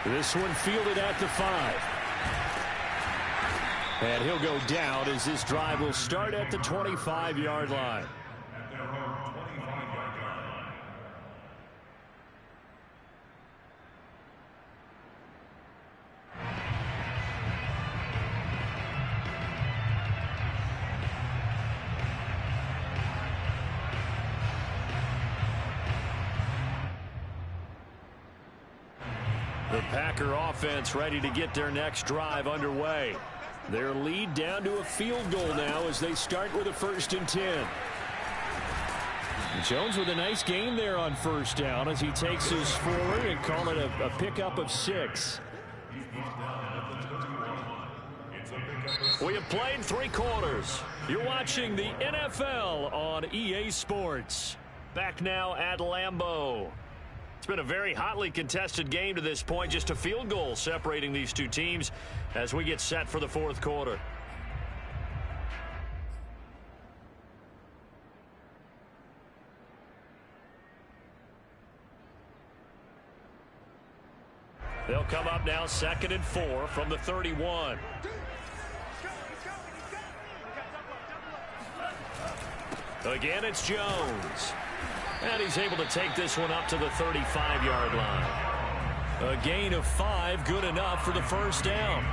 This one fielded at the 5. And he'll go down as this drive will start at the 25-yard line. The Packer offense ready to get their next drive underway. Their lead down to a field goal now as they start with a 1st and 10. Jones with a nice gain there on first down as he takes his forward and call it a pickup of 6. We have played 3 quarters. You're watching the NFL on EA Sports. Back now at Lambeau. It's been a very hotly contested game to this point. Just a field goal separating these two teams as we get set for the fourth quarter. They'll come up now 2nd and 4 from the 31. Again, it's Jones. And he's able to take this one up to the 35-yard line. A gain of 5, good enough for the first down.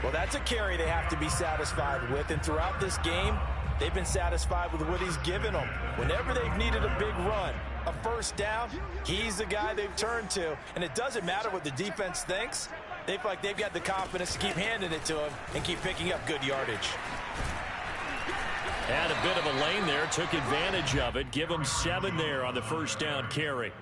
Well, that's a carry they have to be satisfied with. And throughout this game, they've been satisfied with what he's given them. Whenever they've needed a big run, a first down, he's the guy they've turned to. And it doesn't matter what the defense thinks. They feel like they've got the confidence to keep handing it to him and keep picking up good yardage. Had a bit of a lane there, took advantage of it. Give him 7 there on the first down carry.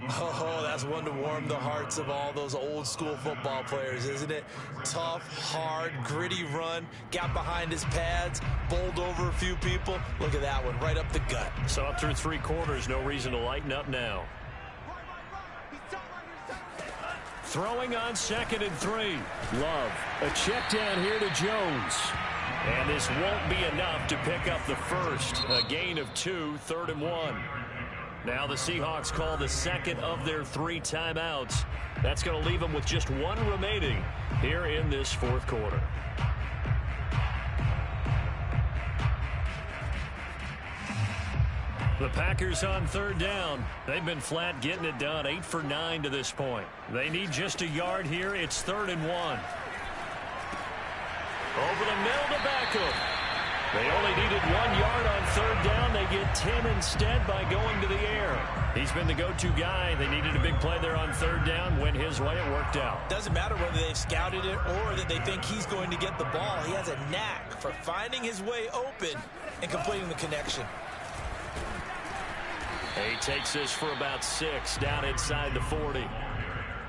Oh, that's one to warm the hearts of all those old school football players, isn't it? Tough, hard, gritty run, got behind his pads, bowled over a few people. Look at that one, right up the gut. So up through 3 quarters, no reason to lighten up now. Throwing on 2nd and 3. Love. A check down here to Jones. And this won't be enough to pick up the first. A gain of 2, 3rd and 1. Now the Seahawks call the second of their 3 timeouts. That's going to leave them with just 1 remaining here in this fourth quarter. The Packers on 3rd down. They've been flat getting it done. 8 for 9 to this point. They need just a yard here. It's 3rd and 1. Over the middle to Beckham. They only needed 1 yard on 3rd down. They get 10 instead by going to the air. He's been the go-to guy. They needed a big play there on 3rd down. Went his way. It worked out. Doesn't matter whether they've scouted it or that they think he's going to get the ball. He has a knack for finding his way open and completing the connection. He takes this for about 6 down inside the 40.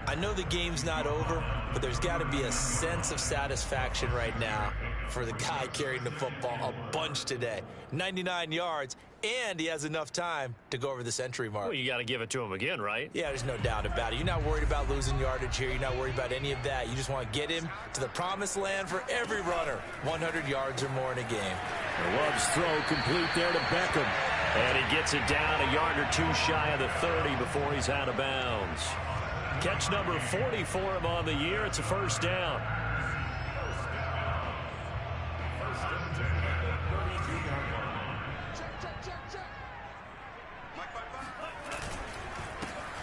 I know the game's not over, but there's got to be a sense of satisfaction right now for the guy carrying the football a bunch today. 99 yards, and he has enough time to go over the century mark. Well, you got to give it to him again, right? Yeah, there's no doubt about it. You're not worried about losing yardage here. You're not worried about any of that. You just want to get him to the promised land for every runner. 100 yards or more in a game. Love's throw complete there to Beckham. And he gets it down a yard or 2 shy of the 30 before he's out of bounds. Catch number 40 for him on the year. It's a first down.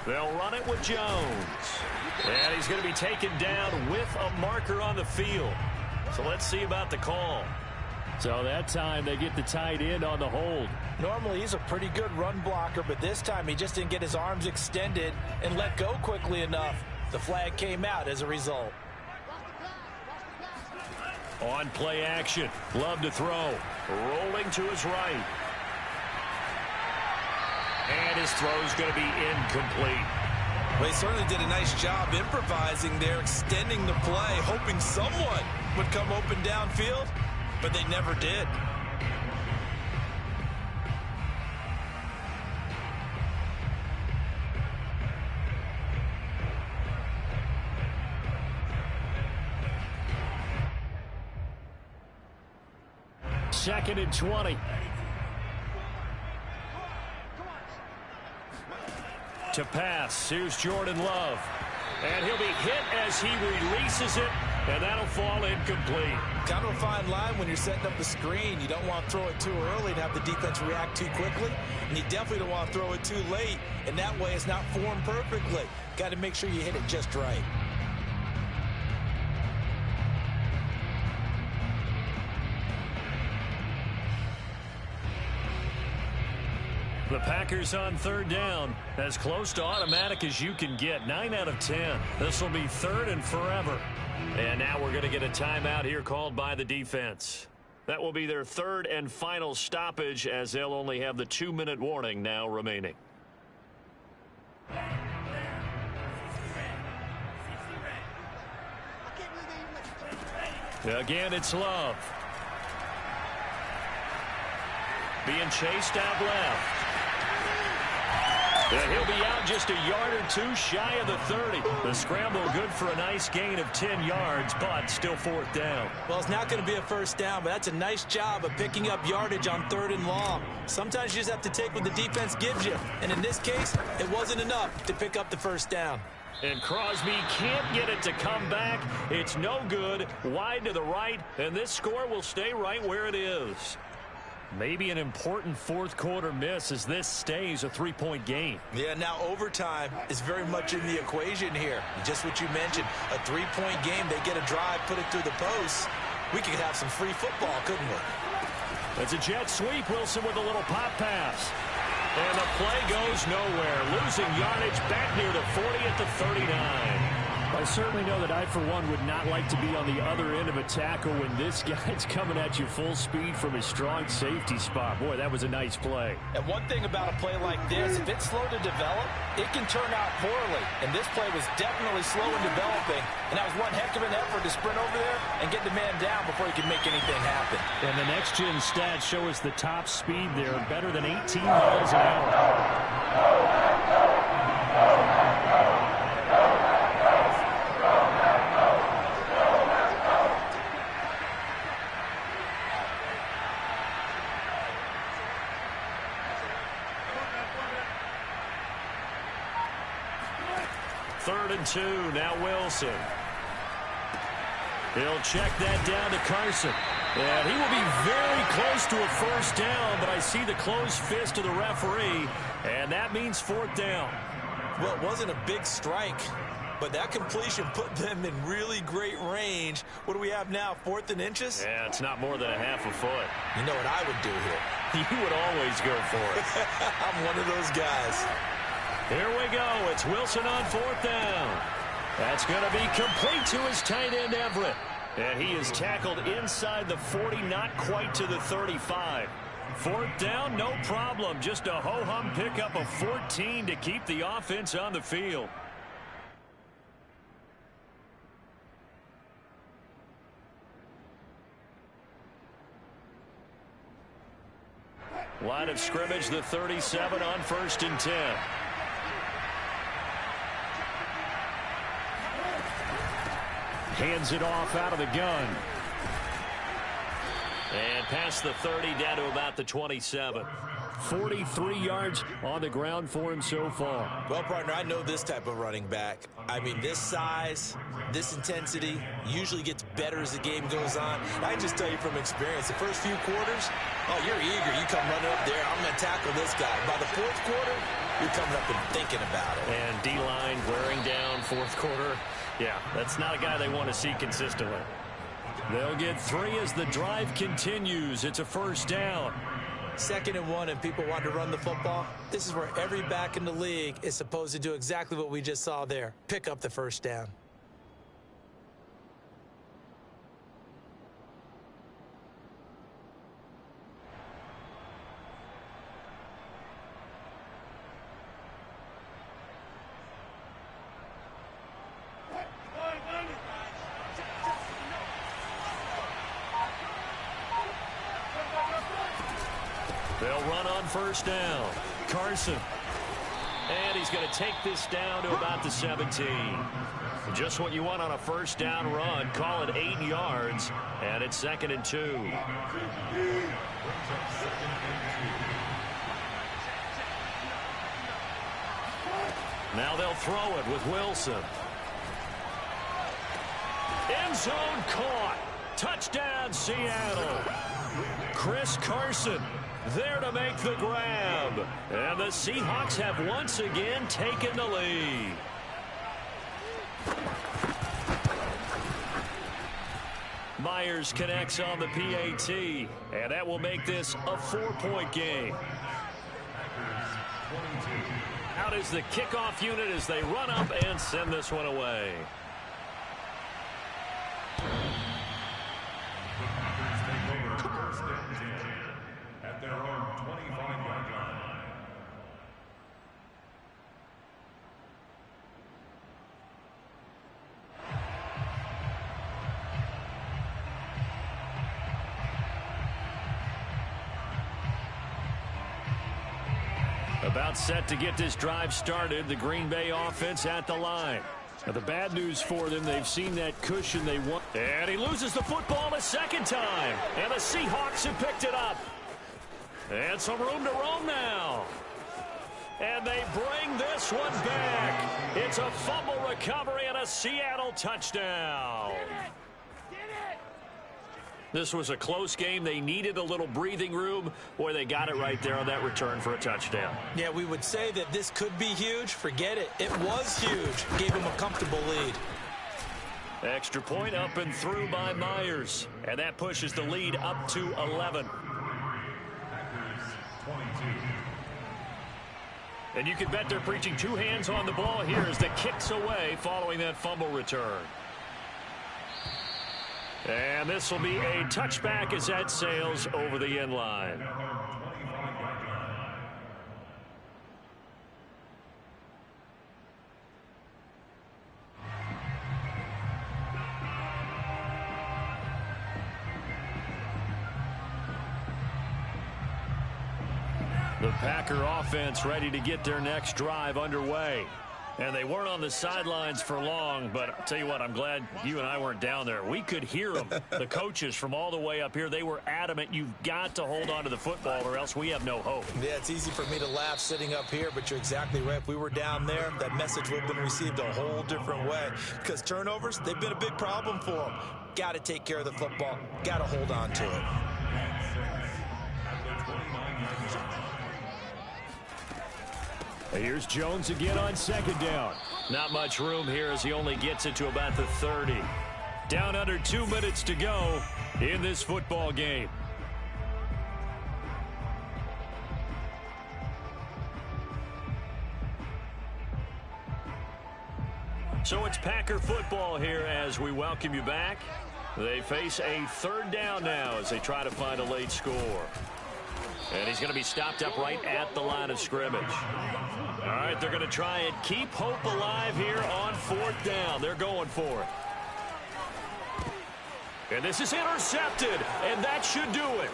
They'll run it with Jones. And he's going to be taken down with a marker on the field. So let's see about the call. So that time they get the tight end on the hold. Normally he's a pretty good run blocker, but this time he just didn't get his arms extended and let go quickly enough. The flag came out as a result. On play action. Love to throw. Rolling to his right. And his throw's going to be incomplete. Well, he certainly did a nice job improvising there, extending the play, hoping someone would come open downfield, but they never did. Second and 20. To pass, here's Jordan Love. And he'll be hit as he releases it, and that'll fall incomplete. Kind of a fine line when you're setting up a screen. You don't want to throw it too early and have the defense react too quickly, and you definitely don't want to throw it too late, and that way it's not formed perfectly. Got to make sure you hit it just right. The Packers on third down, as close to automatic as you can get. 9 out of 10. This will be third and forever. And now we're going to get a timeout here called by the defense. That will be their third and final stoppage, as they'll only have the 2-minute warning now remaining. Again, it's Love. Being chased out left. And he'll be out just a yard or two shy of the 30. The scramble good for a nice gain of 10 yards, but still fourth down. Well, it's not going to be a first down, but that's a nice job of picking up yardage on third and long. Sometimes you just have to take what the defense gives you. And in this case, it wasn't enough to pick up the first down. And Crosby can't get it to come back. It's no good. Wide to the right, and this score will stay right where it is. Maybe an important fourth quarter miss as this stays a 3-point game. Yeah, now overtime is very much in the equation here. Just what you mentioned, a 3-point game. They get a drive, put it through the post. We could have some free football, couldn't we? It's a jet sweep. Wilson with a little pop pass. And the play goes nowhere. Losing yardage back near the 40 at the 39. I certainly know that I, for one, would not like to be on the other end of a tackle when this guy's coming at you full speed from his strong safety spot. Boy, that was a nice play. And one thing about a play like this, if it's slow to develop, it can turn out poorly. And this play was definitely slow in developing. And that was one heck of an effort to sprint over there and get the man down before he could make anything happen. And the next-gen stats show us the top speed there, better than 18 miles an hour. Third and 2, now Wilson. He'll check that down to Carson. And he will be very close to a first down, but I see the closed fist of the referee, and that means fourth down. Well, it wasn't a big strike, but that completion put them in really great range. What do we have now, 4th and inches? Yeah, it's not more than a half a foot. You know what I would do here? You would always go for it. I'm one of those guys. Here we go. It's Wilson on fourth down. That's going to be complete to his tight end, Everett. And he is tackled inside the 40, not quite to the 35. Fourth down, no problem. Just a ho-hum pickup of 14 to keep the offense on the field. Line of scrimmage, the 37 on 1st and 10. Hands it off out of the gun. And past the 30, down to about the 27. 43 yards on the ground for him so far. Well, partner, I know this type of running back. I mean, this size, this intensity usually gets better as the game goes on. I can just tell you from experience, the first few quarters, oh, you're eager. You come running up there, I'm going to tackle this guy. By the 4th quarter, you're coming up and thinking about it. And D-line wearing down 4th quarter. Yeah, that's not a guy they want to see consistently. They'll get 3 as the drive continues. It's a first down. 2nd and 1, and people want to run the football. This is where every back in the league is supposed to do exactly what we just saw there. Pick up the first down. They'll run on first down. Carson. And he's going to take this down to about the 17. Just what you want on a first down run. Call it 8 yards. And it's 2nd and 2. Now they'll throw it with Wilson. End zone caught. Touchdown, Seattle. Chris Carson there to make the grab. And the Seahawks have once again taken the lead. Myers connects on the PAT, and that will make this a 4-point game. Out is the kickoff unit as they run up and send this one away. At their own 25-yard line. About set to get this drive started. The Green Bay offense at the line. Now, the bad news for them, they've seen that cushion they want. And he loses the football a second time. And the Seahawks have picked it up. And some room to roam now. And they bring this one back. It's a fumble recovery and a Seattle touchdown. This was a close game. They needed a little breathing room. Boy, they got it right there on that return for a touchdown. Yeah, we would say that this could be huge. Forget it. It was huge. Gave him a comfortable lead. Extra point up and through by Myers. And that pushes the lead up to 11. And you can bet they're preaching two hands on the ball here as the kick's away following that fumble return. And this will be a touchback as that sails over the end line. The Packer offense ready to get their next drive underway. And they weren't on the sidelines for long, but I'll tell you what, I'm glad you and I weren't down there. We could hear them, the coaches from all the way up here. They were adamant, you've got to hold on to the football or else we have no hope. Yeah, it's easy for me to laugh sitting up here, but you're exactly right. If we were down there, that message would have been received a whole different way. Because turnovers, they've been a big problem for them. Got to take care of the football. Got to hold on to it. Here's Jones again on second down. Not much room here as he only gets it to about the 30. Down under 2 minutes to go in this football game. So it's Packer football here as we welcome you back. They face a third down now as they try to find a late score. And he's going to be stopped up right at the line of scrimmage. All right, they're going to try and keep hope alive here on fourth down. They're going for it. And this is intercepted, and that should do it.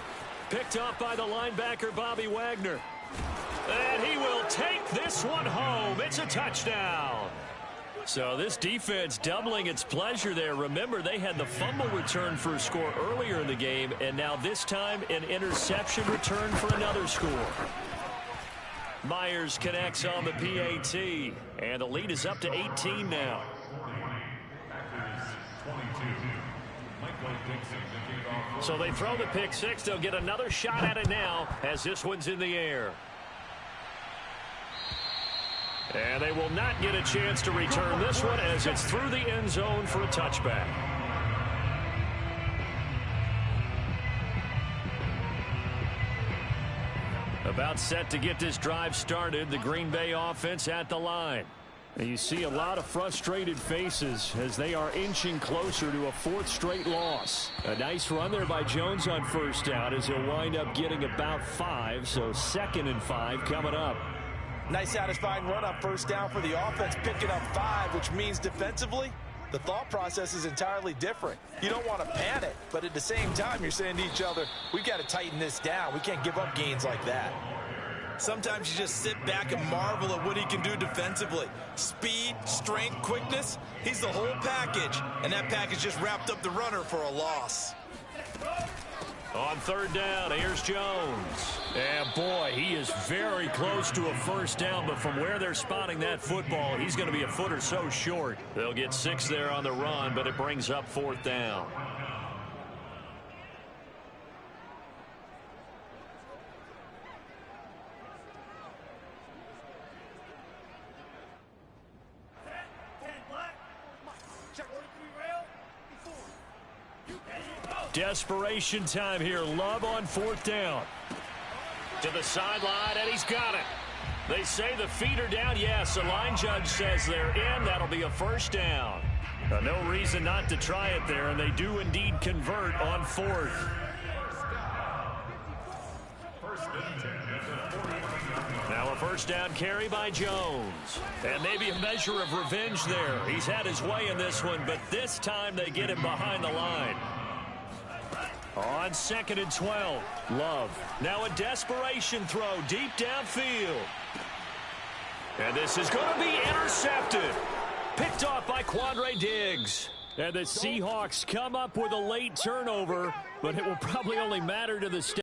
Picked up by the linebacker, Bobby Wagner. And he will take this one home. It's a touchdown. So this defense doubling its pleasure there. Remember, they had the fumble return for a score earlier in the game, and now this time an interception return for another score. Myers connects on the PAT, and the lead is up to 18 now. So they throw the pick six. They'll get another shot at it now as this one's in the air. And they will not get a chance to return this one as it's through the end zone for a touchback. About set to get this drive started. The Green Bay offense at the line. And you see a lot of frustrated faces as they are inching closer to a fourth straight loss. A nice run there by Jones on first down as he'll wind up getting about 5. So 2nd and 5 coming up. Nice satisfying run on first down for the offense, picking up 5, which means defensively, the thought process is entirely different. You don't want to panic, but at the same time, you're saying to each other, we've got to tighten this down. We can't give up gains like that. Sometimes you just sit back and marvel at what he can do defensively. Speed, strength, quickness, he's the whole package. And that package just wrapped up the runner for a loss. On third down, here's Jones. And boy, he is very close to a first down, but from where they're spotting that football, he's going to be a foot or so short. They'll get 6 there on the run, but it brings up fourth down. Desperation time here. Love on fourth down. To the sideline, and he's got it. They say the feet are down. Yes, the line judge says they're in. That'll be a first down. No reason not to try it there, and they do indeed convert on fourth. Now a first down carry by Jones. And maybe a measure of revenge there. He's had his way in this one, but this time they get him behind the line. On 2nd and 12, Love. Now a desperation throw deep downfield. And this is going to be intercepted. Picked off by Quandre Diggs. And the Seahawks come up with a late turnover, but it will probably only matter to the